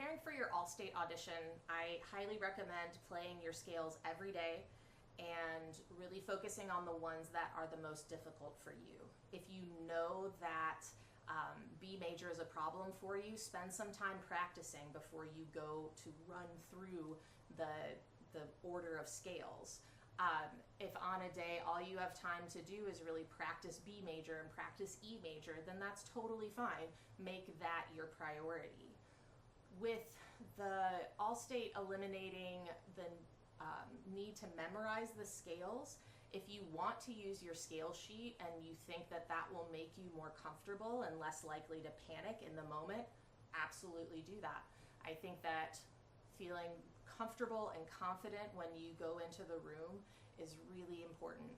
preparing for your All-State audition, I highly recommend playing your scales every day and really focusing on the ones that are the most difficult for you. If you know that B major is a problem for you, spend some time practicing before you go to run through the order of scales. If on a day all you have time to do is really practice B major and practice E major, then that's totally fine. Make that your priority. With the All-State eliminating the need to memorize the scales, if you want to use your scale sheet and you think that that will make you more comfortable and less likely to panic in the moment, absolutely do that. I think that feeling comfortable and confident when you go into the room is really important.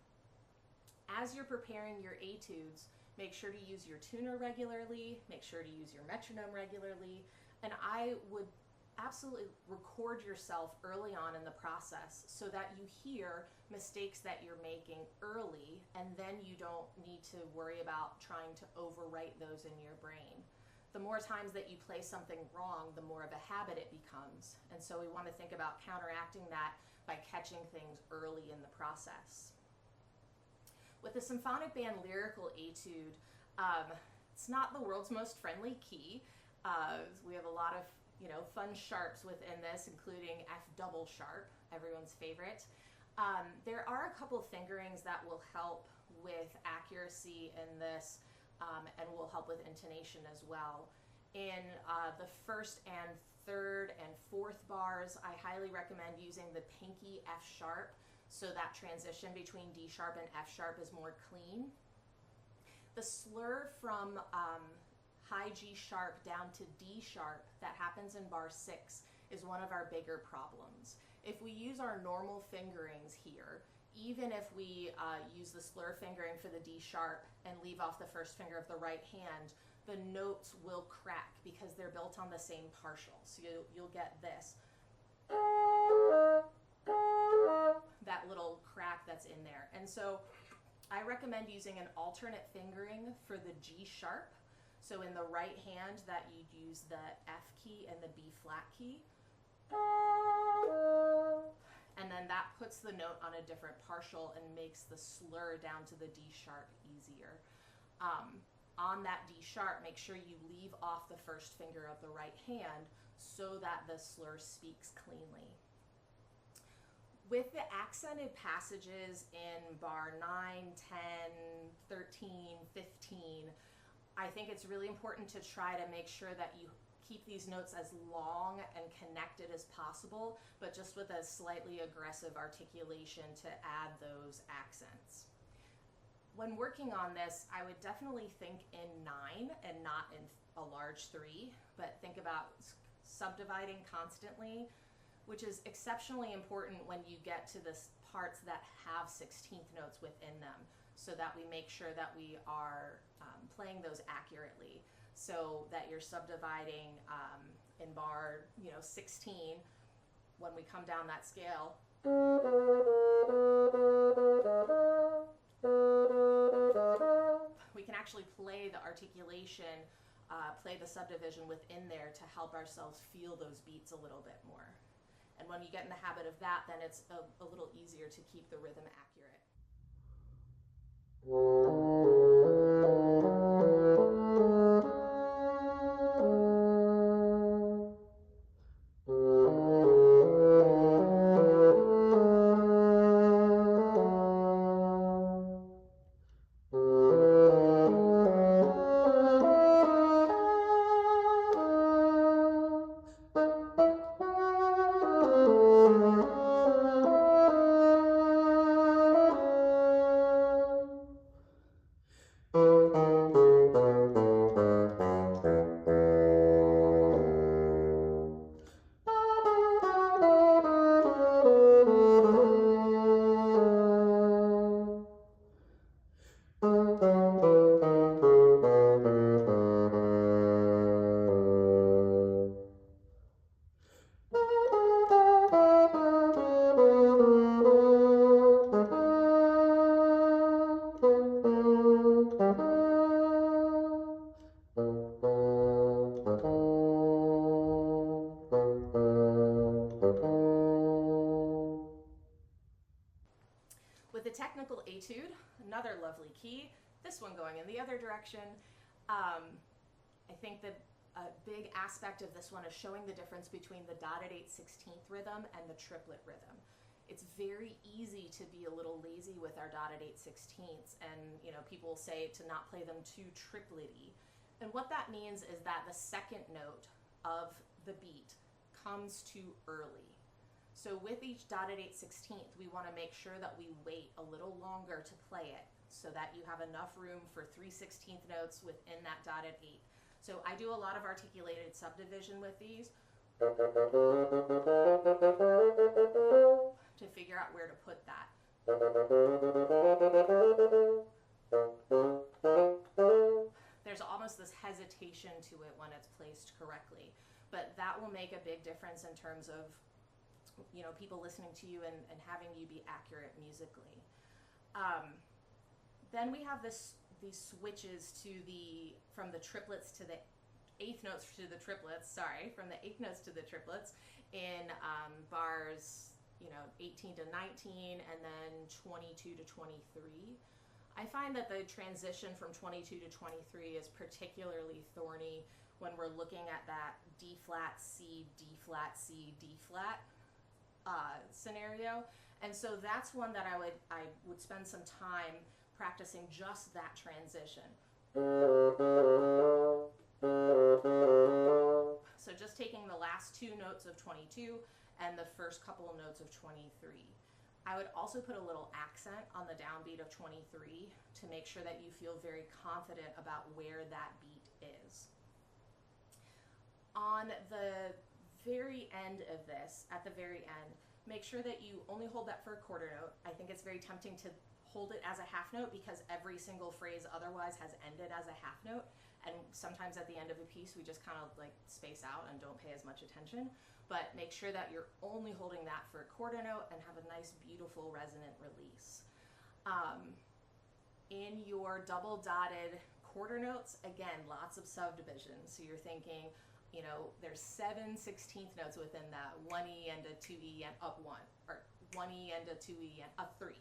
As you're preparing your etudes, make sure to use your tuner regularly, make sure to use your metronome regularly, and I would absolutely record yourself early on in the process so that you hear mistakes that you're making early, and then you don't need to worry about trying to overwrite those in your brain. The more times that you play something wrong, the more of a habit it becomes. And so we want to think about counteracting that by catching things early in the process. With the symphonic band Lyrical Etude, it's not the world's most friendly key. We have a lot of fun sharps within this, including F double sharp, everyone's favorite. There are a couple of fingerings that will help with accuracy in this and will help with intonation as well. In the first and third and fourth bars, I highly recommend using the pinky F sharp so that transition between D sharp and F sharp is more clean. The slur from high G sharp down to D sharp that happens in bar 6 is one of our bigger problems. If we use our normal fingerings here, even if we use the slur fingering for the D sharp and leave off the first finger of the right hand, the notes will crack because they're built on the same partial. So you'll get this, that little crack that's in there. And so I recommend using an alternate fingering for the G sharp. So in the right hand that you'd use the F key and the B flat key. And then that puts the note on a different partial and makes the slur down to the D sharp easier. On that D sharp, make sure you leave off the first finger of the right hand so that the slur speaks cleanly. With the accented passages in bar 9, 10, 13, 15, I think it's really important to try to make sure that you keep these notes as long and connected as possible, but just with a slightly aggressive articulation to add those accents. When working on this, I would definitely think in 9 and not in a large 3, but think about subdividing constantly, which is exceptionally important when you get to the parts that have 16th notes within them, so that we make sure that we are playing those accurately, so that you're subdividing in bar 16. When we come down that scale, we can actually play the articulation, play the subdivision within there to help ourselves feel those beats a little bit more. And when you get in the habit of that, then it's a little easier to keep the rhythm accurate. another lovely key, this one going in the other direction. I think that a big aspect of this one is showing the difference between the dotted 8/16 rhythm and the triplet rhythm. It's very easy to be a little lazy with our dotted 8/16, and people will say to not play them too triplety. And what that means is that the second note of the beat comes too early. So with each dotted 8/16, we want to make sure that we wait a little longer to play it so that you have enough room for 3/16 notes within that dotted 8. So I do a lot of articulated subdivision with these to figure out where to put that. There's almost this hesitation to it when it's placed correctly, but that will make a big difference in terms of people listening to you and having you be accurate musically. Then we have these switches from the triplets to the eighth notes to the triplets, from the eighth notes to the triplets in bars 18 to 19 and then 22 to 23. I find that the transition from 22 to 23 is particularly thorny when we're looking at that D flat, C, D flat, C, D flat scenario. And so that's one that I would spend some time practicing just that transition. So just taking the last two notes of 22 and the first couple of notes of 23. I would also put a little accent on the downbeat of 23 to make sure that you feel very confident about where that beat is. On the very end of this, at the very end, make sure that you only hold that for a quarter note. I think it's very tempting to hold it as a half note because every single phrase otherwise has ended as a half note, and sometimes at the end of a piece we just kind of space out and don't pay as much attention. But make sure that you're only holding that for a quarter note and have a nice beautiful resonant release. In your double dotted quarter notes, again, lots of subdivisions. So you're thinking, there's 7 16th notes within that, 1E and a 2E and up 1, or 1E and a 2E and up 3,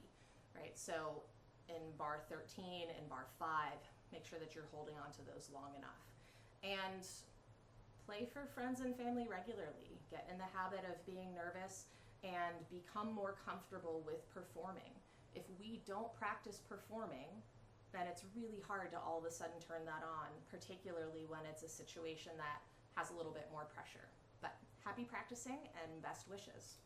right? So in bar 13 and bar 5, make sure that you're holding on to those long enough. And play for friends and family regularly. Get in the habit of being nervous and become more comfortable with performing. If we don't practice performing, then it's really hard to all of a sudden turn that on, particularly when it's a situation that has a little bit more pressure. But happy practicing and best wishes.